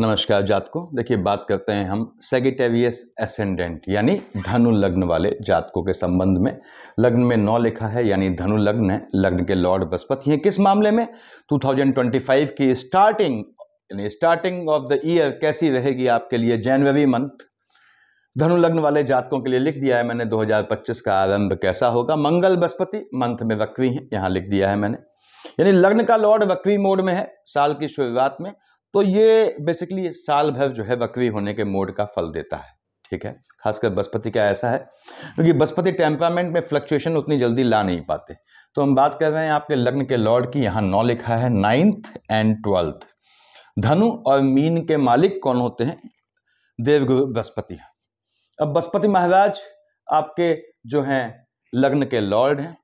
नमस्कार जातकों। देखिए, बात करते हैं हम सेगिटेरियस एसेंडेंट यानी धनु लग्न वाले जातकों के संबंध में। लग्न में 9 लिखा है यानी धनु लग्न है। लग्न के लॉर्ड बृहस्पति हैं। किस मामले में? 2025 की स्टार्टिंग यानी स्टार्टिंग ऑफ द ईयर कैसी रहेगी आपके लिए? जनवरी मंथ धनु लग्न वाले जातकों के लिए लिख दिया है मैंने। 2025 का आरंभ कैसा होगा? मंगल बृहस्पति मंथ में वक्री है, यहाँ लिख दिया है मैंने। यानी लग्न का लॉर्ड वक्री मोड में है साल की शुरुआत में, तो ये बेसिकली साल भर जो है वक्री होने के मोड का फल देता है। ठीक है, खासकर बृहस्पति का ऐसा है क्योंकि बृहस्पति टेम्परामेंट में फ्लक्चुएशन उतनी जल्दी ला नहीं पाते। तो हम बात कर रहे हैं आपके लग्न के लॉर्ड की। यहाँ 9 लिखा है, 9th and 12th। धनु और मीन के मालिक कौन होते हैं? देवगुरु बृहस्पति। अब बृहस्पति महाराज आपके जो हैं लग्न के लॉर्ड हैं।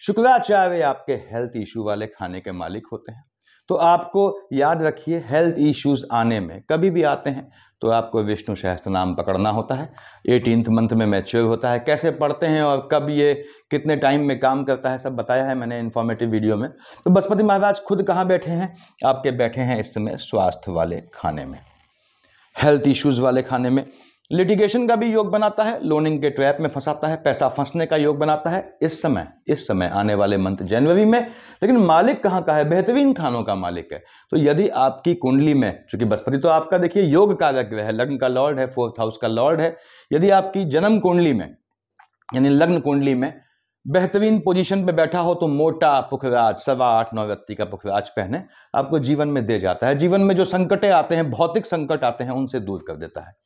शुक्राचार्य आपके हेल्थ इशू वाले खाने के मालिक होते हैं। तो आपको याद रखिए, हेल्थ इश्यूज आने में कभी भी आते हैं तो आपको विष्णु सहस्त्र नाम पकड़ना होता है। 18th मंथ में मैच्योर होता है। कैसे पढ़ते हैं और कब ये कितने टाइम में काम करता है सब बताया है मैंने इन्फॉर्मेटिव वीडियो में। तो बृहस्पति महाराज खुद कहाँ बैठे हैं? आपके बैठे हैं इस समय स्वास्थ्य वाले खाने में, हेल्थ इश्यूज वाले खाने में। लिटिगेशन का भी योग बनाता है, लोनिंग के ट्रैप में फंसाता है, पैसा फंसने का योग बनाता है इस समय आने वाले मंथ जनवरी में। लेकिन मालिक कहाँ का है? बेहतरीन खानों का मालिक है। तो यदि आपकी कुंडली में, चूंकि बृहस्पति तो आपका देखिए योग कारक ग्रह है, लग्न का लॉर्ड है, 4th हाउस का लॉर्ड है। यदि आपकी जन्म कुंडली में यानी लग्न कुंडली में बेहतरीन पोजीशन पे बैठा हो तो मोटा पुखराज 8.25-9 व्यक्ति का पुखराज पहने आपको जीवन में दे जाता है। जीवन में जो संकटें आते हैं, भौतिक संकट आते हैं, उनसे दूर कर देता है।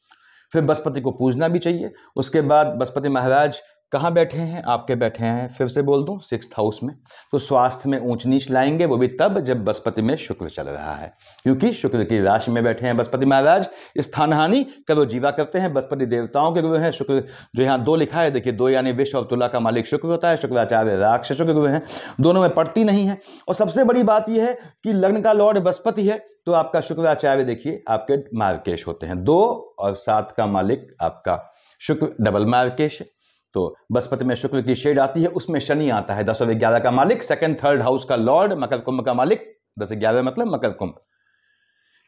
फिर बृहस्पति को पूजना भी चाहिए। उसके बाद बृहस्पति महाराज कहाँ बैठे हैं? आपके बैठे हैं, फिर से बोल दूं, 6th हाउस में। तो स्वास्थ्य में ऊंच नीच लाएंगे, वो भी तब जब बृहस्पति में शुक्र चल रहा है, क्योंकि शुक्र की राशि में बैठे हैं बृहस्पति महाराज। स्थान हानि करो जीवा करते हैं। बृहस्पति देवताओं के गुरु हैं। शुक्र जो यहाँ 2 लिखा है, देखिए 2 यानी विश्व और तुला का मालिक शुक्र होता है। शुक्राचार्य राक्षसों के गुरु हैं, दोनों में पड़ती नहीं है। और सबसे बड़ी बात यह है कि लग्न का लॉर्ड बृहस्पति है तो आपका शुक्राचार्य देखिए आपके मार्केश होते हैं। 2 और 7 का मालिक आपका शुक्र डबल मार्केश है। तो बृहस्पति में शुक्र की शेड आती है, उसमें शनि आता है 10 और 11 का मालिक, 2nd 3rd हाउस का लॉर्ड, मकर कुंभ का मालिक। 10 11 मतलब मकर कुंभ।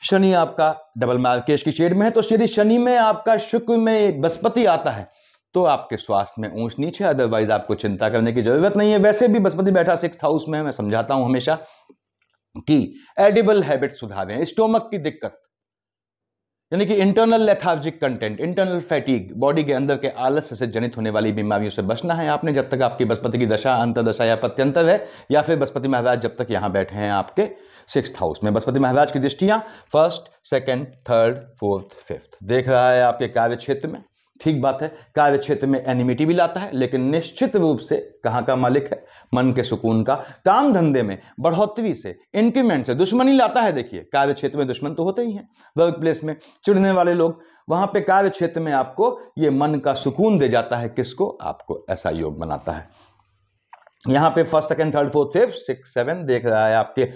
शनि आपका डबल मार्केश की शेड में है। तो यदि शनि में आपका शुक्र में बृहस्पति आता है तो आपके स्वास्थ्य में ऊंच नीच है, अदरवाइज आपको चिंता करने की जरूरत नहीं है। वैसे भी बृहस्पति बैठा 6th हाउस में, मैं समझाता हूं हमेशा कि एडिबल हैबिट सुधारें। स्टोमक की दिक्कत यानी कि internal lethargic content, internal fatigue, body के अंदर के आलस्य से जनित होने वाली बीमारियों से बचना है आपने, जब तक आपकी बृहस्पति की दशा, अंतर्दशा या पत्यंतर है, या फिर बृहस्पति महाराज जब तक यहां बैठे हैं आपके 6th हाउस में। बृहस्पति महाराज की दृष्टियां 1st, 2nd, 3rd, 4th, 5th देख रहा है आपके कार्य क्षेत्र में। ठीक बात है, कार्य क्षेत्र में एनिमिटी भी लाता है, लेकिन निश्चित रूप से कहां का मालिक है? मन के सुकून का। काम धंधे में बढ़ोतरी से, इंक्रीमेंट से दुश्मनी लाता है। देखिए कार्य क्षेत्र में दुश्मन तो होते ही हैं। वर्क प्लेस में चिढ़ने वाले लोग, वहां पे कार्य क्षेत्र में आपको ये मन का सुकून दे जाता है। किसको? आपको। ऐसा योग बनाता है। यहां पे 1st, 2nd, 3rd, 4th, 5th, 6, 7 देख रहा है आपके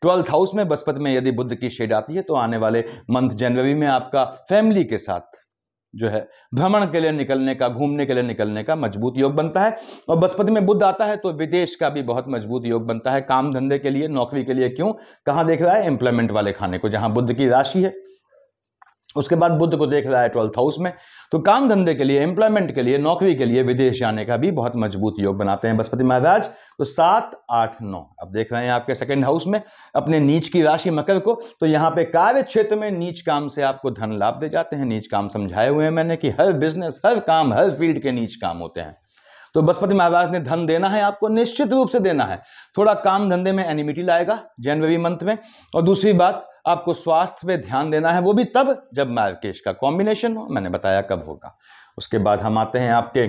12th हाउस में। बृहस्पति में यदि बुध की शेड आती है तो आने वाले मंथ जनवरी में आपका फैमिली के साथ जो है भ्रमण के लिए निकलने का, घूमने के लिए निकलने का मजबूत योग बनता है। और बृहस्पति में बुध आता है तो विदेश का भी बहुत मजबूत योग बनता है, काम धंधे के लिए, नौकरी के लिए। क्यों? कहां देख रहा है? एम्प्लॉयमेंट वाले खाने को, जहां बुध की राशि है। उसके बाद बुध को देख रहा है 12th हाउस में। तो काम धंधे के लिए, एम्प्लॉयमेंट के लिए, नौकरी के लिए, विदेश जाने का भी बहुत मजबूत योग बनाते हैं बृहस्पति महाराज। तो 7, 8, 9 अब देख रहे हैं आपके 2nd हाउस में अपने नीच की राशि मकर को। तो यहां पे कार्य क्षेत्र में नीच काम से आपको धन लाभ दे जाते हैं। नीच काम समझाए हुए हैं मैंने कि हर बिजनेस, हर काम, हर फील्ड के नीच काम होते हैं। तो बृहस्पति महाराज ने धन देना है आपको, निश्चित रूप से देना है। थोड़ा काम धंधे में एनिमिटी लाएगा जनवरी मंथ में। और दूसरी बात, आपको स्वास्थ्य पे ध्यान देना है, वो भी तब जब मार्केश का कॉम्बिनेशन हो। मैंने बताया कब होगा। उसके बाद हम आते हैं आपके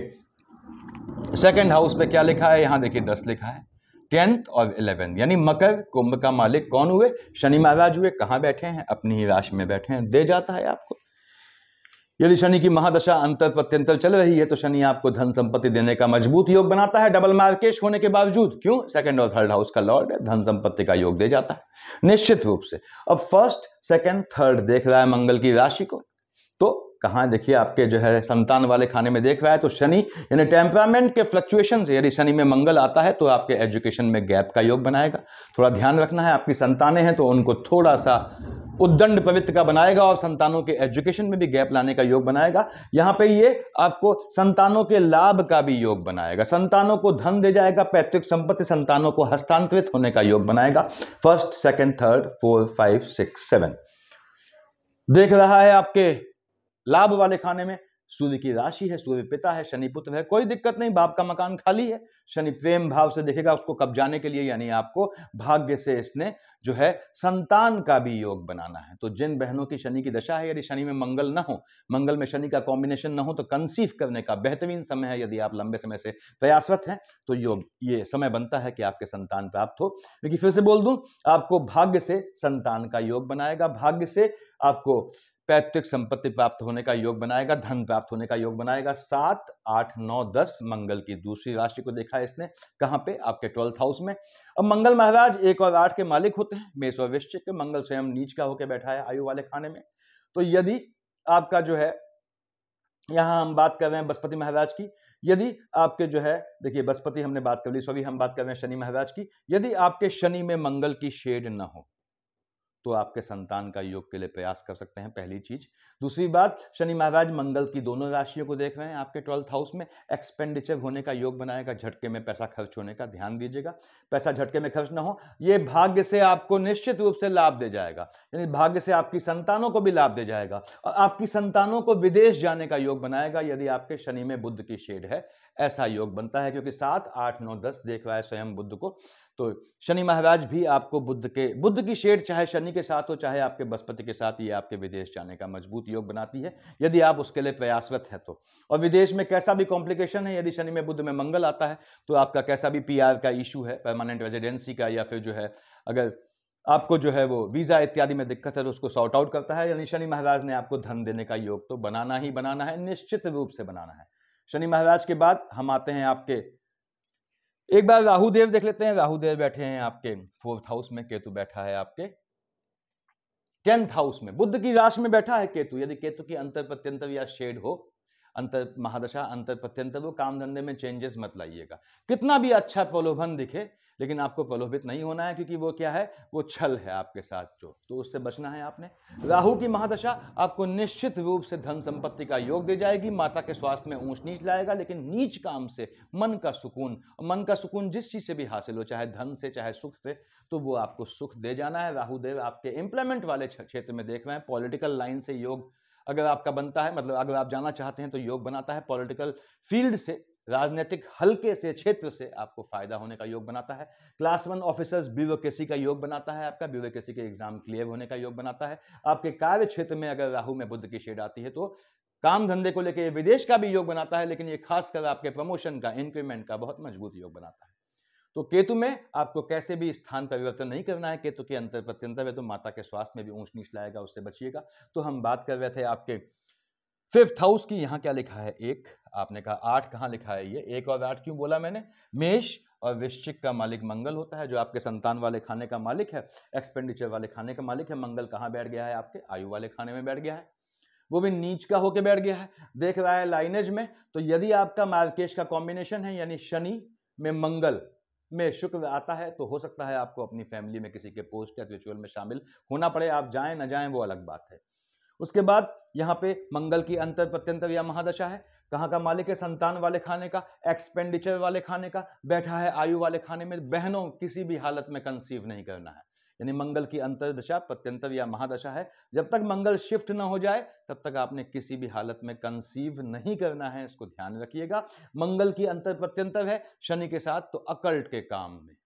2nd हाउस पे। क्या लिखा है? यहां देखिए 10 लिखा है, 10th और 11 यानी मकर कुंभ का मालिक कौन हुए? शनि महाराज हुए। कहां बैठे हैं? अपनी ही राशि में बैठे हैं। दे जाता है आपको। यदि शनि की महादशा अंतर प्रत्यंतर चल रही है तो शनि आपको धन संपत्ति देने का मजबूत योग बनाता है, डबल मार्केश होने के बावजूद। क्यों? 2nd और 3rd हाउस का लॉर्ड है, धन संपत्ति का योग दे जाता है निश्चित रूप से। अब 1st, 2nd, 3rd देख रहा है मंगल की राशि को, तो कहाँ देखिए आपके जो है संतान वाले खाने में देख रहा है, तो शनि यानी टेम्परामेंट के फ्लक्चुएशन से यदि शनि में मंगल आता है तो आपके एजुकेशन में गैप का योग बनाएगा। थोड़ा ध्यान रखना है, आपकी संतानें हैं तो उनको थोड़ा सा उद्दंड प्रवृत्ति का बनाएगा और संतानों के एजुकेशन में भी गैप लाने का योग बनाएगा। यहां पे ये आपको संतानों के लाभ का भी योग बनाएगा, संतानों को धन दे जाएगा, पैतृक संपत्ति संतानों को हस्तांतरित होने का योग बनाएगा। फर्स्ट, सेकंड, थर्ड, 4, 5, 6, 7 देख रहा है आपके लाभ वाले खाने में। सूर्य की राशि है, सूर्य पिता है, शनि पुत्र है, कोई दिक्कत नहीं, बाप का मकान खाली है। शनि प्रेम भाव से देखेगा उसको कब्जाने के लिए, यानी आपको भाग्य से इसने जो है संतान का भी योग बनाना है। तो जिन बहनों की शनि की दशा है, यदि शनि में मंगल ना हो, मंगल में शनि का कॉम्बिनेशन ना हो, तो कंसीव करने का बेहतरीन समय है। यदि आप लंबे समय से प्रयासरत हैं तो योग ये समय बनता है कि आपके संतान प्राप्त हो। क्योंकि फिर से बोल दूं, आपको भाग्य से संतान का योग बनाएगा, भाग्य से आपको पैतृक संपत्ति प्राप्त होने का योग बनाएगा, धन प्राप्त होने का योग बनाएगा। 7, 8, 9, 10 मंगल की दूसरी राशि को देखा है इसने, कहां पे? आपके 12th हाउस में। अब मंगल महाराज 1 और 8 के मालिक होते हैं, मेष और वृश्चिक के। मंगल स्वयं नीच का होकर बैठा है आयु वाले खाने में। तो यदि आपका जो है, यहां हम बात कर रहे हैं बृहस्पति महाराज की, यदि आपके जो है, देखिए बृहस्पति हमने बात कर ली, सॉरी हम बात कर रहे हैं शनि महाराज की। यदि आपके शनि में मंगल की शेड न हो तो आपके संतान का योग के लिए प्रयास कर सकते हैं, पहली चीज। दूसरी बात, शनि महाराज मंगल की दोनों राशियों को देख रहे हैं आपके 12th हाउस में, एक्सपेंडिचर होने का योग बनाएगा, झटके में पैसा खर्च होने का ध्यान दीजिएगा। पैसा झटके में खर्च ना हो, ये भाग्य से आपको निश्चित रूप से लाभ दे जाएगा, यानी भाग्य से आपकी संतानों को भी लाभ दे जाएगा और आपकी संतानों को विदेश जाने का योग बनाएगा यदि आपके शनि में बुध की शेड है। ऐसा योग बनता है क्योंकि 7, 8, 9, 10 देख रहा है स्वयं बुध को। तो शनि महाराज भी आपको बुध की शेड चाहे शनि के साथ हो चाहे आपके बृहस्पति के साथ, ये आपके विदेश जाने का मजबूत योग बनाती है यदि आप उसके लिए प्रयासरत है तो। और विदेश में कैसा भी कॉम्प्लिकेशन है, यदि शनि में बुध में मंगल आता है तो आपका कैसा भी पीआर का इशू है, परमानेंट रेजिडेंसी का, या फिर जो है अगर आपको जो है वो वीजा इत्यादि में दिक्कत है तो उसको सॉर्ट आउट करता है। यानी शनि महाराज ने आपको धन देने का योग तो बनाना ही बनाना है, निश्चित रूप से बनाना है। शनि महाराज के बाद हम आते हैं आपके, एक बार राहुदेव देख लेते हैं। राहुदेव बैठे हैं आपके 4th हाउस में, केतु बैठा है आपके 10th हाउस में, बुध की राशि में बैठा है केतु। यदि केतु की अंतर प्रत्यंतर या शेड हो, अंतर महादशा अंतर प्रत्यंतर हो, काम धंधे में चेंजेस मत लाइएगा। कितना भी अच्छा प्रलोभन दिखे लेकिन आपको प्रलोभित नहीं होना है, क्योंकि वो क्या है, वो छल है आपके साथ जो, तो उससे बचना है आपने। राहु की महादशा आपको निश्चित रूप से धन संपत्ति का योग दे जाएगी, माता के स्वास्थ्य में ऊंच नीच लाएगा, लेकिन नीच काम से मन का सुकून, मन का सुकून जिस चीज से भी हासिल हो, चाहे धन से चाहे सुख से, तो वो आपको सुख दे जाना है। राहुदेव आपके एम्प्लॉयमेंट वाले क्षेत्र में देख रहे हैं, पॉलिटिकल लाइन से योग अगर आपका बनता है, मतलब अगर आप जाना चाहते हैं तो योग बनाता है। पॉलिटिकल फील्ड से, राजनीतिक हल्के से क्षेत्र से आपको फायदा होने का योग बनाता है। क्लास 1 ऑफिसर्स ब्यूरोक्रेसी का योग बनाता है, आपका ब्यूरोक्रेसी के एग्जाम क्लियर होने का योग बनाता है। आपके कार्य क्षेत्र में अगर राहु में बुध की शेड आती है तो काम धंधे को लेकर विदेश का भी योग बनाता है, लेकिन ये खासकर आपके प्रमोशन का, इंक्रीमेंट का बहुत मजबूत योग बनाता है। तो केतु में आपको कैसे भी स्थान परिवर्तन नहीं करना है। केतु के अंतर प्रत्यंतर है तो माता के स्वास्थ्य में भी ऊंच नीच लाएगा, उससे बचिएगा। तो हम बात कर रहे थे आपके 5th हाउस की। यहां क्या लिखा है, 1, आपने कहा 8 कहां लिखा है, ये 1 और 8 क्यों बोला मैंने? मेष और वृश्चिक का मालिक मंगल होता है, जो आपके संतान वाले खाने का मालिक है, एक्सपेंडिचर वाले खाने का मालिक है। मंगल कहां बैठ गया है, आपके आयु वाले खाने में बैठ गया है, वो भी नीच का होके बैठ गया है, देख रहा है लाइनेज में। तो यदि आपका मार्केश का कॉम्बिनेशन है, यानी शनि में मंगल में शुक्र आता है, तो हो सकता है आपको अपनी फैमिली में किसी के पोस्ट या रिचुअल में शामिल होना पड़े। आप जाएं ना जाएं वो अलग बात है। उसके बाद यहाँ पे मंगल की अंतर प्रत्यंतर या महादशा है, कहाँ का मालिक है? संतान वाले खाने का, एक्सपेंडिचर वाले खाने का, बैठा है आयु वाले खाने में। बहनों किसी भी हालत में कंसीव नहीं करना है, यानी मंगल की अंतरदशा, प्रत्यंतर या महादशा है। जब तक मंगल शिफ्ट ना हो जाए तब तक आपने किसी भी हालत में कंसीव नहीं करना है, इसको ध्यान रखिएगा। मंगल की अंतर प्रत्यंतर है शनि के साथ, तो अकल्ट के काम में,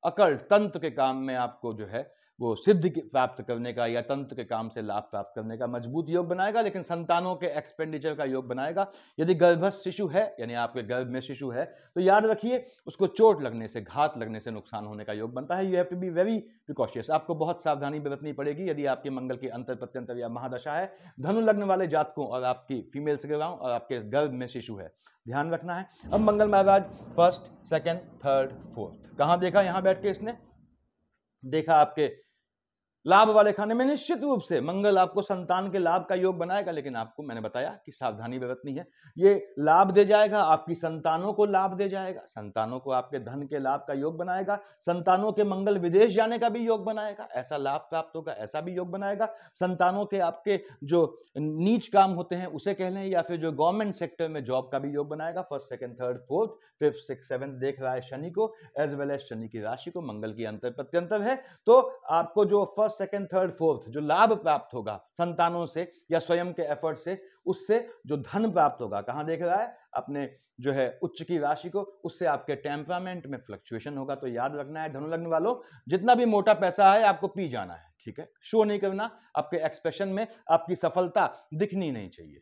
अकल्ट तंत्र के काम में आपको जो है वो सिद्धि प्राप्त करने का या तंत्र के काम से लाभ प्राप्त करने का मजबूत योग बनाएगा, लेकिन संतानों के एक्सपेंडिचर का योग बनाएगा। यदि गर्भस्थ शिशु है, यानी आपके गर्भ में शिशु है, तो याद रखिए उसको चोट लगने से, घात लगने से नुकसान होने का योग बनता है। You have to be very precautious, आपको बहुत सावधानी बरतनी पड़ेगी यदि आपके मंगल की अंतर प्रत्यंतर या महादशा है। धनु लग्न वाले जातकों और आपकी फीमेल से गिराऊं और आपके गर्भ में शिशु है, ध्यान रखना है। अब मंगल महाराज 1st, 2nd, 3rd, 4th कहां देखा? यहां बैठ के इसने देखा आपके लाभ वाले खाने में निश्चित रूप से मंगल आपको संतान के लाभ का योग बनाएगा, लेकिन आपको मैंने बताया कि सावधानी बरतनी है। ये लाभ दे जाएगा, आपकी संतानों को लाभ दे जाएगा, संतानों को आपके धन के लाभ का योग बनाएगा, संतानों के मंगल विदेश जाने का भी योग बनाएगा, ऐसा लाभ प्राप्त होगा, ऐसा भी योग बनाएगा। संतानों के आपके जो नीच काम होते हैं उसे कह लें, या फिर जो गवर्नमेंट सेक्टर में जॉब का भी योग बनाएगा। First, second, third, fourth, fifth, six, seventh देख रहा है शनि को, एज वेल एज शनि की राशि को, मंगल की अंतर प्रत्यंतर है। तो आपको जो फर्स्ट, सेकंड, थर्ड, फोर्थ जो लाभ प्राप्त होगा संतानों से या स्वयं के एफर्ट से, उससे जो धन प्राप्त होगा, कहां देख रहा है, अपने जो है उच्च की राशि को, उससे आपके टेम्परामेंट में फ्लक्चुएशन होगा। तो याद रखना है धनु लग्न वालों, जितना भी मोटा पैसा है आपको पी जाना है, ठीक है, शो नहीं करना, आपके एक्सप्रेशन में आपकी सफलता दिखनी नहीं चाहिए।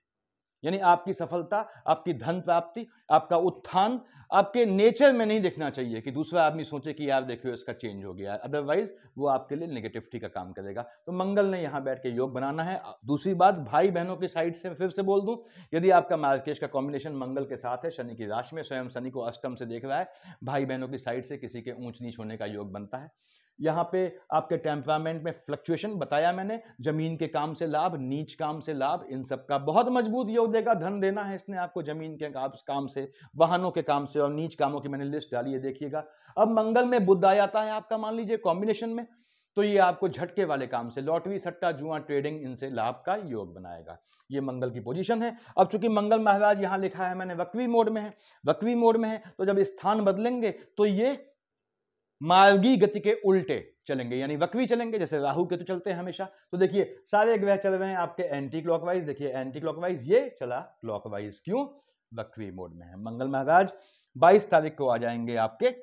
यानी आपकी सफलता, आपकी धन प्राप्ति, आपका उत्थान आपके नेचर में नहीं दिखना चाहिए कि दूसरा आदमी सोचे कि यार देखियो इसका चेंज हो गया, अदरवाइज वो आपके लिए नेगेटिविटी का काम करेगा। तो मंगल ने यहां बैठ के योग बनाना है। दूसरी बात, भाई बहनों की साइड से फिर से बोल दूं, यदि आपका मार्केश का कॉम्बिनेशन मंगल के साथ है, शनि की राशि में, स्वयं शनि को अष्टम से देख रहा है, भाई बहनों की साइड से किसी के ऊंच नीच होने का योग बनता है। यहाँ पे आपके टेम्परामेंट में फ्लक्चुएशन बताया मैंने, जमीन के काम से लाभ, नीच काम से लाभ, इन सब का बहुत मजबूत योग देगा। धन देना है इसने आपको जमीन के काम से, वाहनों के काम से, और नीच कामों की मैंने लिस्ट डाली है, देखिएगा। अब मंगल में बुध आ जाता है आपका, मान लीजिए कॉम्बिनेशन में, तो ये आपको झटके वाले काम से, लॉटरी, सट्टा, जुआ, ट्रेडिंग, इनसे लाभ का योग बनाएगा। ये मंगल की पोजीशन है। अब चूंकि मंगल महाराज यहां लिखा है मैंने वक्री मोड में है, वक्री मोड में है, तो जब स्थान बदलेंगे तो ये मार्गी गति के उल्टे चलेंगे, यानी वक्री चलेंगे, जैसे राहु के तो चलते हैं हमेशा। तो देखिए सारे ग्रह चल रहे हैं आपके एंटी क्लॉकवाइज, देखिए एंटी क्लॉकवाइज, ये चला क्लॉकवाइज, क्यों, वक्री मोड में है। मंगल महाराज 22 तारीख को आ जाएंगे आपके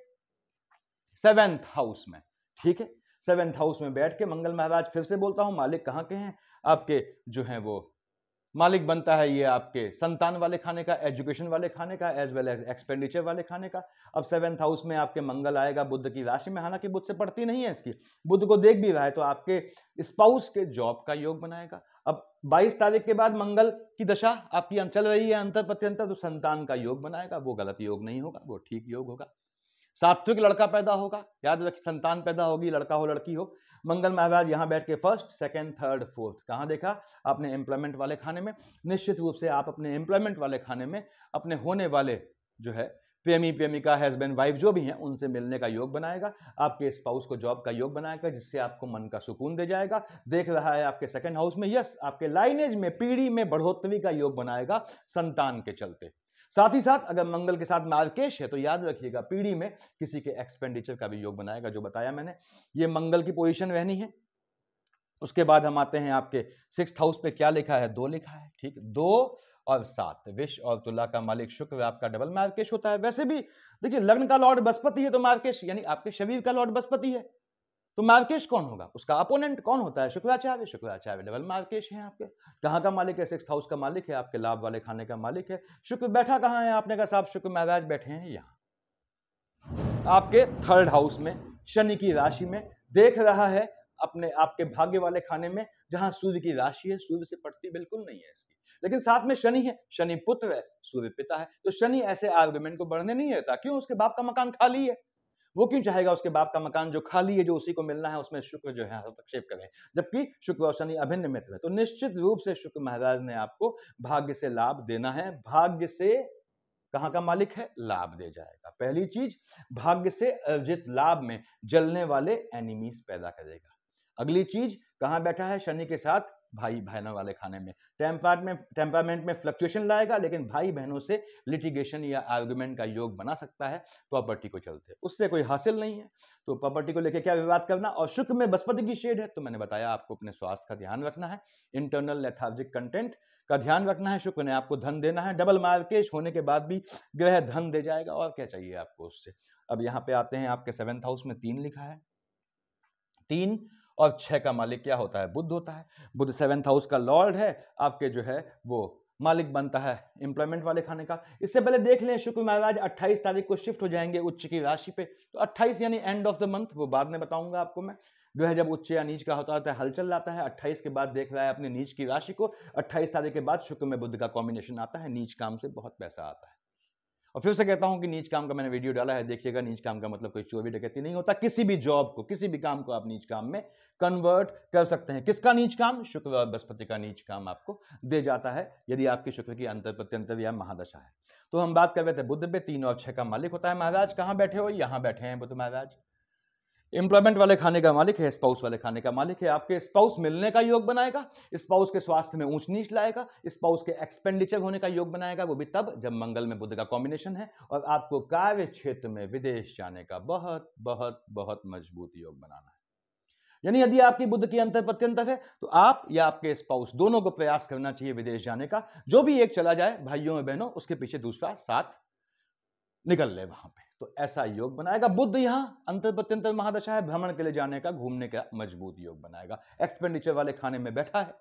7th हाउस में, ठीक है। 7th हाउस में बैठ के मंगल महाराज, फिर से बोलता हूं, मालिक कहां के हैं, आपके जो है वो मालिक बनता है ये आपके संतान वाले खाने का, एजुकेशन वाले खाने का, एज वेल एज एक्सपेंडिचर वाले खाने का। अब 7th हाउस में आपके मंगल आएगा बुध की राशि में, हालांकि बुध से पड़ती नहीं है इसकी, बुध को देख भी रहा है, तो आपके स्पाउस के जॉब का योग बनाएगा। अब 22 तारीख के बाद मंगल की दशा आपकी चल रही है अंतर प्रत्यंतर, तो संतान का योग बनाएगा। वो गलत योग नहीं होगा, वो ठीक योग होगा। सात्विक लड़का पैदा होगा, याद रखिए, संतान पैदा होगी, लड़का हो लड़की हो। मंगल महाराज यहां बैठ के फर्स्ट, सेकंड, थर्ड, फोर्थ, कहां देखा, आपने एम्प्लॉयमेंट वाले खाने में। निश्चित रूप से आप अपने एम्प्लॉयमेंट वाले खाने में अपने होने वाले जो है प्रेमी प्रेमिका, हस्बैंड वाइफ जो भी हैं, उनसे मिलने का योग बनाएगा। आपके स्पाउस को जॉब का योग बनाएगा, जिससे आपको मन का सुकून दे जाएगा। देख रहा है आपके सेकंड हाउस में, यस, आपके लाइनेज में, पीढ़ी में बढ़ोतरी का योग बनाएगा संतान के चलते। साथ ही साथ अगर मंगल के साथ मार्केश है तो याद रखिएगा पीढ़ी में किसी के एक्सपेंडिचर का भी योग बनाएगा, जो बताया मैंने। ये मंगल की पोजीशन रहनी है। उसके बाद हम आते हैं आपके 6th हाउस पे, क्या लिखा है, 2 लिखा है, ठीक, 2 और 7, विष और तुला का मालिक शुक्र, आपका डबल मार्केश होता है। वैसे भी देखिए लग्न का लॉर्ड बृहस्पति है, तो मार्केश यानी आपके शरीर का लॉर्ड बृहस्पति है, तो मार्केश कौन होगा, उसका अपोनेंट कौन होता है, शुक्राचार्य। शुक्राचार्य डबल मार्केश है आपके। कहां का मालिक है, 6th हाउस का मालिक है, आपके लाभ वाले खाने का मालिक है। शुक्र बैठा कहां है, आपने कहा साहब शुक्र महाराज बैठे हैं यहां आपके 3rd हाउस में, शनि की राशि में, देख रहा है अपने आपके भाग्य वाले खाने में, जहां सूर्य की राशि है। सूर्य से पड़ती बिल्कुल नहीं है इसकी, लेकिन साथ में शनि है, शनि पुत्र है, सूर्य पिता है, तो शनि ऐसे आर्गुमेंट को बढ़ने नहीं देता। क्यों, उसके बाप का मकान खाली है, वो क्यों चाहेगा उसके बाप का मकान जो खाली है, जो उसी को मिलना है, उसमें शुक्र जो है हस्तक्षेप करें, जबकि शुक्र और शनि अभिन्न मित्र है। तो निश्चित रूप से शुक्र महाराज ने आपको भाग्य से लाभ देना है। भाग्य से कहां का मालिक है, लाभ दे जाएगा। पहली चीज, भाग्य से अर्जित लाभ में जलने वाले एनिमीज पैदा करेगा। अगली चीज, कहां बैठा है, शनि के साथ भाई बहनों वाले खाने में, टेम्परामेंट में फ्लक्चुएशन लाएगा, लेकिन भाई बहनों से लिटिगेशन या आर्गुमेंट का योग बना सकता है प्रॉपर्टी को चलते, उससे कोई हासिल नहीं है, तो प्रॉपर्टी को लेकर क्या विवाद करना। और शुक्र में बृहस्पति की शेड है, तो मैंने बताया आपको अपने स्वास्थ्य का ध्यान रखना है, इंटरनल लेथार्जिक कंटेंट का ध्यान रखना है। शुक्र ने आपको धन देना है, डबल मार्केश होने के बाद भी ग्रह धन दे जाएगा, और क्या चाहिए आपको उससे। अब यहाँ पे आते हैं आपके 7th हाउस में 3 लिखा है, 3 और 6 का मालिक क्या होता है, बुध होता है। बुध 7th हाउस का लॉर्ड है, आपके जो है वो मालिक बनता है एम्प्लॉयमेंट वाले खाने का। इससे पहले देख लें, शुक्र महाराज 28 तारीख को शिफ्ट हो जाएंगे उच्च की राशि पे, तो 28 यानी एंड ऑफ द मंथ, वो बाद में बताऊंगा आपको मैं। ग्रह जब उच्च या नीच का होता है हलचल लाता है, 28 के बाद देख रहा है अपने नीच की राशि को, 28 तारीख के बाद शुक्र में बुध का कॉम्बिनेशन आता है, नीच काम से बहुत पैसा आता है। और फिर से कहता हूं कि नीच काम का मैंने वीडियो डाला है, देखिएगा। नीच काम का मतलब कोई चोरी डकैती नहीं होता। किसी भी जॉब को, किसी भी काम को आप नीच काम में कन्वर्ट कर सकते हैं। किसका नीच काम? शुक्र और बृहस्पति का नीच काम आपको दे जाता है यदि आपकी शुक्र की अंतर प्रत्यंतर या महादशा है। तो हम बात कर रहे थे बुध पे 3 और 6 का मालिक होता है महाराज। कहां बैठे हो? यहां बैठे हैं बुध महाराज। एम्प्लॉयमेंट वाले खाने का मालिक है, स्पाउस वाले खाने का मालिक है। आपके स्पाउस मिलने का योग बनाएगा, स्पाउस के स्वास्थ्य में ऊंच नीच लाएगा, स्पाउस के एक्सपेंडिचर होने का योग बनाएगा, वो भी तब जब मंगल में बुध का कॉम्बिनेशन है। और आपको कार्य क्षेत्र में विदेश जाने का बहुत बहुत बहुत मजबूत योग बनाना है। यानी यदि आपकी बुध की अंतर प्रत्यंतर है तो आप या आपके स्पाउस दोनों को प्रयास करना चाहिए विदेश जाने का। जो भी एक चला जाए भाइयों और बहनों, उसके पीछे दूसरा साथ निकल ले वहां पे, तो ऐसा योग बनाएगा। बुध यहां अंतर प्रत्यंतर महादशा है, भ्रमण के लिए जाने का, घूमने का मजबूत योग बनाएगा। एक्सपेंडिचर वाले खाने में बैठा है,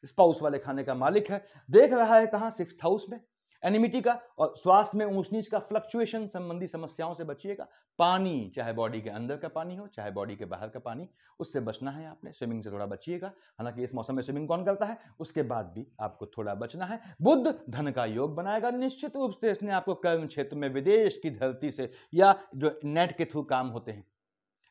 स्पाउस वाले खाने का मालिक है, देख रहा है कहां? 6th हाउस में, एनिमिटी का। और स्वास्थ्य में ऊंच नीच का, फ्लक्चुएशन संबंधी समस्याओं से बचिएगा। पानी, चाहे बॉडी के अंदर का पानी हो चाहे बॉडी के बाहर का पानी, उससे बचना है आपने। स्विमिंग से थोड़ा बचिएगा, हालांकि इस मौसम में स्विमिंग कौन करता है, उसके बाद भी आपको थोड़ा बचना है। बुध धन का योग बनाएगा। निश्चित रूप से इसने आपको कर्म क्षेत्र में विदेश की धरती से या जो नेट के थ्रू काम होते हैं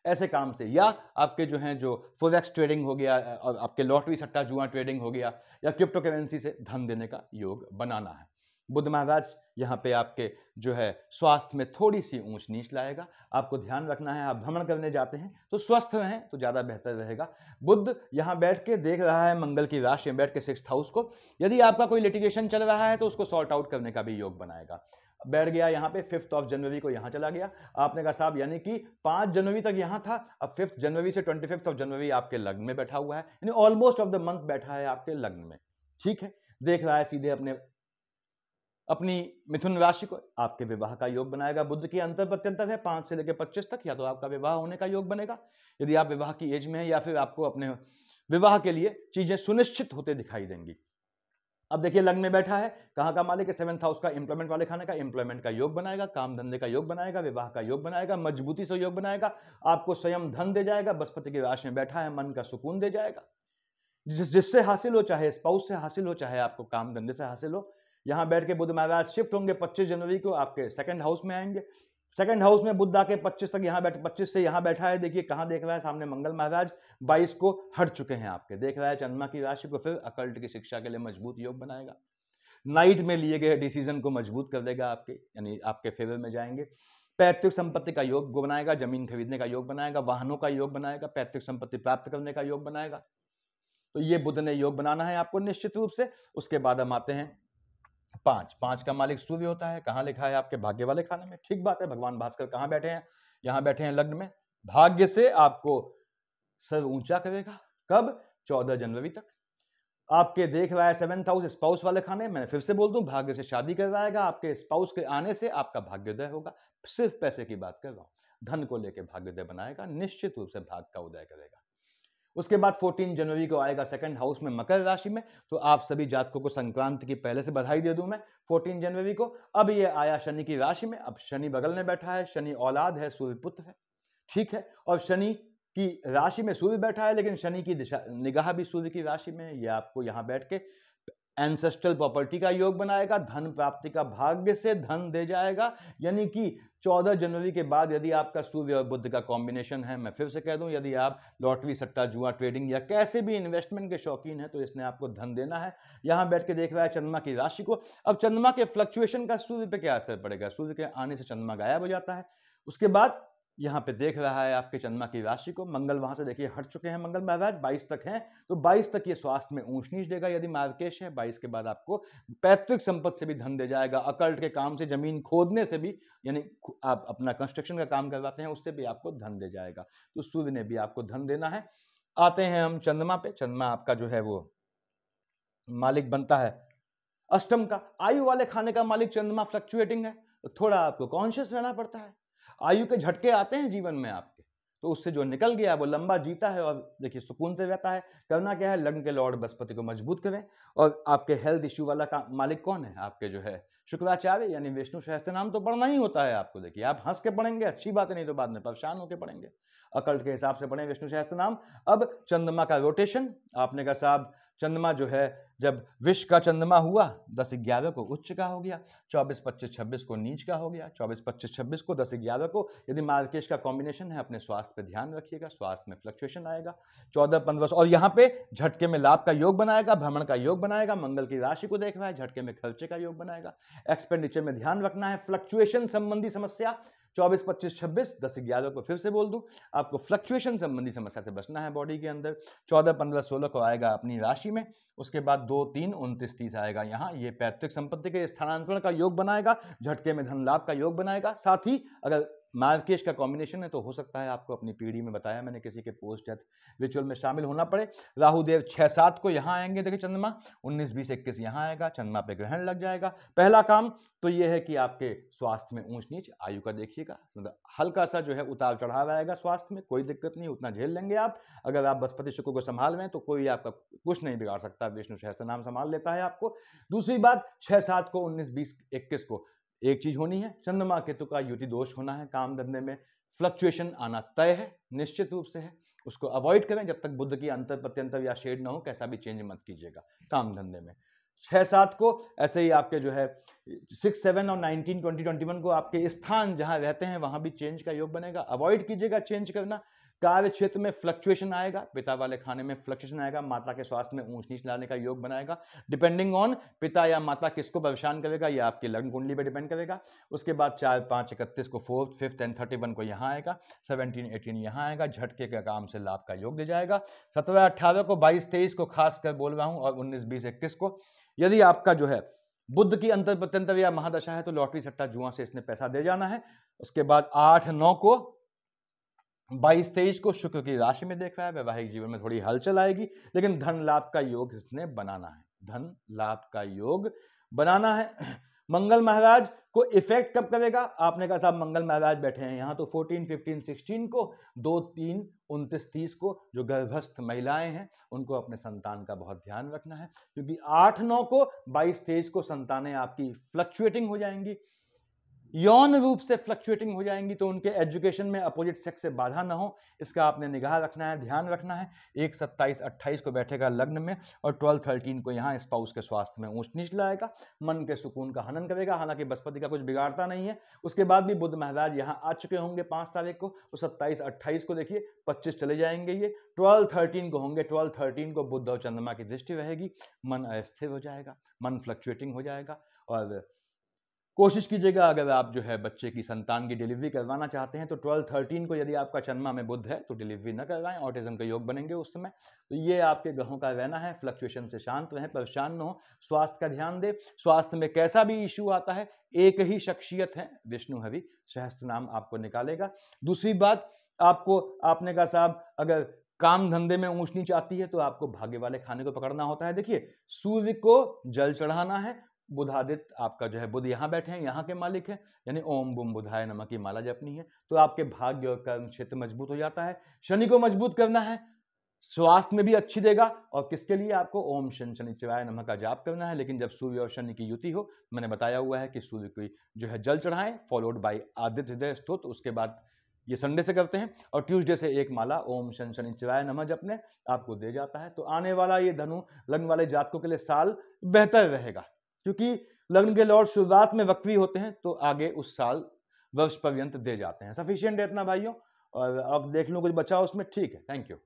ऐसे काम से, या आपके जो हैं जो फॉरेक्स ट्रेडिंग हो गया और आपके लॉटरी सट्टा जुआ ट्रेडिंग हो गया या क्रिप्टो करेंसी से धन देने का योग बनाना है। बुध महाराज यहाँ पे आपके जो है स्वास्थ्य में थोड़ी सी ऊंच नीच लाएगा। आपको ध्यान रखना है, आप भ्रमण करने जाते हैं तो स्वस्थ रहें तो ज्यादा बेहतर रहेगा। बुध यहाँ बैठ के देख रहा है मंगल की राशि में बैठ के 6th हाउस को। यदि आपका कोई लिटिगेशन चल रहा है तो उसको सॉर्ट आउट करने का भी योग बनाएगा। बैठ गया यहाँ पे 5 जनवरी को यहाँ चला गया। आपने कहा साहब यानी कि 5 जनवरी तक यहाँ था, अब 5 जनवरी से 25 जनवरी आपके लग्न में बैठा हुआ है, यानी ऑलमोस्ट ऑफ द मंथ बैठा है आपके लग्न में। ठीक है, देख रहा है सीधे अपनी मिथुन राशि को। आपके विवाह का योग बनाएगा। बुध की अंतर प्रत्यंतर है 5 से लेकर 25 तक, या तो आपका विवाह होने का योग बनेगा यदि आप विवाह की एज में हैं, या फिर आपको अपने विवाह के लिए चीजें सुनिश्चित होते दिखाई देंगी। अब देखिए लग्न में बैठा है, कहां का मालिक है? 7th हाउस का, एम्प्लॉयमेंट वाले खाने का। एम्प्लॉयमेंट का योग बनाएगा, काम धंधे का योग बनाएगा, विवाह का योग बनाएगा, मजबूती से योग बनाएगा। आपको स्वयं धन दे जाएगा। बृहस्पति की राशि में बैठा है, मन का सुकून दे जाएगा, जिससे हासिल हो, चाहे स्पाउस से हासिल हो चाहे आपको काम धंधे से हासिल हो। यहां बैठ के बुध महाराज शिफ्ट होंगे 25 जनवरी को, आपके 2nd हाउस में आएंगे। 2nd हाउस में बुध आके 25 तक यहाँ 25 से यहाँ बैठा है। देखिए कहां देख रहा है? सामने मंगल महाराज 22 को हट चुके हैं आपके, देख रहा है चंद्रमा की राशि को। फिर अकल्ट की शिक्षा के लिए मजबूत योग बनाएगा। नाइट में लिए गए डिसीजन को मजबूत कर देगा आपके, यानी आपके फेवर में जाएंगे। पैतृक संपत्ति का योग बनाएगा, जमीन खरीदने का योग बनाएगा, वाहनों का योग बनाएगा, पैतृक संपत्ति प्राप्त करने का योग बनाएगा। तो ये बुध ने योग बनाना है आपको निश्चित रूप से। उसके बाद हम आते हैं 5 का मालिक सूर्य होता है। कहां लिखा है? आपके भाग्य वाले खाने में। ठीक बात है, भगवान भास्कर कहां बैठे हैं? यहां बैठे हैं लग्न में। भाग्य से आपको सर ऊंचा करेगा। कब? 14 जनवरी तक। आपके देख रहा है 7th हाउस, स्पाउस वाले खाने। मैंने फिर से बोल दूं, भाग्य से शादी करवाएगा। आपके स्पाउस के आने से आपका भाग्योदय होगा। सिर्फ पैसे की बात कर रहा हूं, धन को लेकर भाग्योदय बनाएगा, निश्चित रूप से भाग का उदय करेगा। उसके बाद 14 जनवरी को आएगा 2nd हाउस में, मकर राशि में। तो आप सभी जातकों को संक्रांति की पहले से बधाई दे दूं मैं 14 जनवरी को। अब ये आया शनि की राशि में। अब शनि बगल में बैठा है, शनि औलाद है, सूर्य पुत्र है। ठीक है, और शनि की राशि में सूर्य बैठा है, लेकिन शनि की दिशा निगाह भी सूर्य की राशि में है। ये आपको यहां बैठ के एंसेस्ट्रल प्रॉपर्टी का योग बनाएगा। धन प्राप्ति का, भाग्य से धन दे जाएगा। यानी कि 14 जनवरी के बाद यदि आपका सूर्य और बुध का कॉम्बिनेशन है, मैं फिर से कह दूं, यदि आप लॉटरी सट्टा जुआ ट्रेडिंग या कैसे भी इन्वेस्टमेंट के शौकीन हैं तो इसने आपको धन देना है। यहां बैठ के देख रहा है चंद्रमा की राशि को। अब चंद्रमा के फ्लक्चुएशन का सूर्य पे क्या असर पड़ेगा? सूर्य के आने से चंद्रमा गायब हो जाता है। उसके बाद यहां पे देख रहा है आपके चंद्रमा की राशि को। मंगल वहां से देखिए हट चुके हैं, मंगल महाराज 22 तक हैं, तो 22 तक ये स्वास्थ्य में ऊंच नीच देगा यदि मार्केश है। 22 के बाद आपको पैतृक संपत्ति से भी धन दे जाएगा। अकल्ट के काम से, जमीन खोदने से भी, यानी आप अपना कंस्ट्रक्शन का काम करवाते हैं, उससे भी आपको धन दे जाएगा। तो सूर्य ने भी आपको धन देना है। आते हैं हम चंद्रमा पे। चंद्रमा आपका जो है वो मालिक बनता है अष्टम का। आयु वाले खाने का मालिक चंद्रमा फ्लक्चुएटिंग है, तो थोड़ा आपको कॉन्शियस रहना पड़ता है। आयु के झटके आते हैं जीवन में आपके, तो उससे जो निकल गया वो लंबा जीता है और देखिए सुकून से रहता है। करना क्या है? लग्न के लॉर्ड बृहस्पति को मजबूत करें। और आपके हेल्थ इश्यू वाला का मालिक कौन है? आपके जो है शुक्राचार्य, यानी विष्णु सहस्त्र नाम तो पढ़ना ही होता है आपको। देखिए आप हंस के पढ़ेंगे अच्छी बात है, नहीं तो बाद में परेशान होकर पढ़ेंगे। अकल्ट के हिसाब से पढ़ें विष्णु सहस्त्र नाम। अब चंद्रमा का रोटेशन। आपने कहा साहब चंद्रमा जो है जब विष का चंद्रमा हुआ 10-11 को उच्च का हो गया, 24-25-26 को नीच का हो गया, 24-25-26 को 10-11 को। यदि मार्केश का कॉम्बिनेशन है, अपने स्वास्थ्य पे ध्यान रखिएगा, स्वास्थ्य में फ्लक्चुएशन आएगा। 14-15 और यहाँ पे झटके में लाभ का योग बनाएगा, भ्रमण का योग बनाएगा, मंगल की राशि को देख रहा है, झटके में खर्चे का योग बनाएगा। एक्सपेंडिचर में ध्यान रखना है, फ्लक्चुएशन संबंधी समस्या 24-25-26 10-11 को फिर से बोल दूं, आपको फ्लक्चुएशन संबंधी समस्या से बचना है बॉडी के अंदर। 14-15-16 को आएगा अपनी राशि में, उसके बाद 2-3-29-30 आएगा यहाँ, ये पैतृक संपत्ति के स्थानांतरण का योग बनाएगा, झटके में धन लाभ का योग बनाएगा। साथ ही अगर मार्केश का कॉम्बिनेशन है तो हो सकता है आपको अपनी पीढ़ी में, बताया मैंने, किसी के पोस्ट डेथ रिचुअल में शामिल होना पड़े। राहुदेव 6-7 को यहाँ आएंगे, देखिए चंद्रमा 19-20-21 यहाँ आएगा, चंद्रमा पे ग्रहण लग जाएगा। पहला काम तो ये है कि आपके स्वास्थ्य में ऊंच नीच, आयु का देखिएगा, मतलब हल्का सा जो है उतार चढ़ाव आएगा स्वास्थ्य में, कोई दिक्कत नहीं, उतना झेल लेंगे आप। अगर आप बृहस्पति शुक्र को संभाल रहे हैं तो कोई आपका कुछ नहीं बिगाड़ सकता, विष्णु सहस्त्र नाम संभाल लेता है आपको। दूसरी बात, 6-7 को 19-20-21 को एक चीज होनी है, चंद्रमा केतु का युति दोष होना है, काम धंधे में फ्लक्चुएशन आना तय है, निश्चित रूप से है, उसको अवॉइड करें जब तक बुध की अंतर प्रत्यंतर या शेड ना हो, कैसा भी चेंज मत कीजिएगा काम धंधे में। 6-7 को ऐसे ही आपके जो है 6-7 और 19-20-21 को आपके स्थान जहां रहते हैं वहां भी चेंज का योग बनेगा, अवॉइड कीजिएगा चेंज करना। कार्य क्षेत्र में फ्लक्चुएशन आएगा, पिता वाले खाने में फ्लक्चुएशन आएगा, माता के स्वास्थ्य में ऊंच नीच लाने का योग बनाएगा, डिपेंडिंग ऑन पिता या माता किसको परेशान करेगा, ये आपकी लग्न कुंडली पे डिपेंड करेगा। उसके बाद 4-5-31 को 4th, 5th एंड 31 को यहाँ आएगा, 17-18 यहाँ आएगा, झटके के काम से लाभ का योग दे जाएगा। 17-18 को, 22-23 को खासकर बोल रहा हूँ, और 19-20-21 को यदि आपका जो है बुध की अंतर प्रत्यंतर या महादशा है तो लॉटरी सट्टा जुआ से इसने पैसा दे जाना है। उसके बाद 8-9 को, 22-23 को शुक्र की राशि में देख रहा है, वैवाहिक जीवन में थोड़ी हलचल आएगी, लेकिन धन लाभ का योग इसने बनाना है, धन लाभ का योग बनाना है। मंगल महाराज को इफेक्ट कब करेगा, आपने कहा साहब मंगल महाराज बैठे हैं यहाँ, तो 14, 15, 16 को, 2, 3, 29, 30 को जो गर्भस्थ महिलाएं हैं उनको अपने संतान का बहुत ध्यान रखना है, क्योंकि 8-9 को, 22-23 को संतानें आपकी फ्लक्चुएटिंग हो जाएंगी, यौन रूप से फ्लक्चुएटिंग हो जाएंगी, तो उनके एजुकेशन में अपोजिट सेक्स से बाधा ना हो, इसका आपने निगाह रखना है, ध्यान रखना है। 1-27-28 को बैठेगा लग्न में, और 12-13 को यहाँ स्पाउस के स्वास्थ्य में ऊंच नीच लाएगा, मन के सुकून का हनन करेगा, हालांकि बृहस्पति का कुछ बिगाड़ता नहीं है। उसके बाद भी बुध महाराज यहाँ आ चुके होंगे 5 तारीख को, तो 27-28 को देखिए 25 चले जाएंगे ये, 12-13 को होंगे, 12-13 को बुध और चंद्रमा की दृष्टि रहेगी, मन अस्थिर हो जाएगा, मन फ्लक्चुएटिंग हो जाएगा। और कोशिश कीजिएगा अगर आप जो है बच्चे की, संतान की डिलीवरी करवाना चाहते हैं तो 12-13 को यदि आपका चंद्रमा में बुध है तो डिलीवरी न करवाएं, ऑटिज्म का योग बनेंगे उस समय। तो ये आपके ग्रहों का रहना है, फ्लक्चुएशन से शांत रहें, परेशान न हो, स्वास्थ्य का ध्यान दें। स्वास्थ्य में कैसा भी इशू आता है, एक ही शख्सियत है विष्णु हरि सहस्त्र नाम आपको निकालेगा। दूसरी बात, आपको, आपने कहा साहब अगर काम धंधे में ऊंच नीच आती है तो आपको भाग्य वाले खाने को पकड़ना होता है। देखिए, सूर्य को जल चढ़ाना है, बुधादित्य आपका जो है बुध यहाँ बैठे हैं, यहाँ के मालिक हैं, यानी ओम बुम बुधाय नमः की माला जपनी है, तो आपके भाग्य और कर्म क्षेत्र मजबूत हो जाता है। शनि को मजबूत करना है, स्वास्थ्य में भी अच्छी देगा, और किसके लिए आपको ओम शनिश्चराय नमः का जाप करना है। लेकिन जब सूर्य और शनि की युति हो, मैंने बताया हुआ है कि सूर्य को जो है जल चढ़ाएं, फॉलोड बाय आदित्य हृदय स्तोत्र, उसके बाद ये संडे से करते हैं, और ट्यूसडे से एक माला ओम शनिश्चराय नमः जपने आपको दे जाता है। तो आने वाला ये धनु लग्न वाले जातकों के लिए साल बेहतर रहेगा, क्योंकि लग्न के लॉर्ड शुरुआत में वक्री होते हैं तो आगे उस साल वर्ष पर्यंत दे जाते हैं। सफिशिएंट है इतना भाइयों, और अब देख लो कुछ बचा उसमें, ठीक है। Thank you.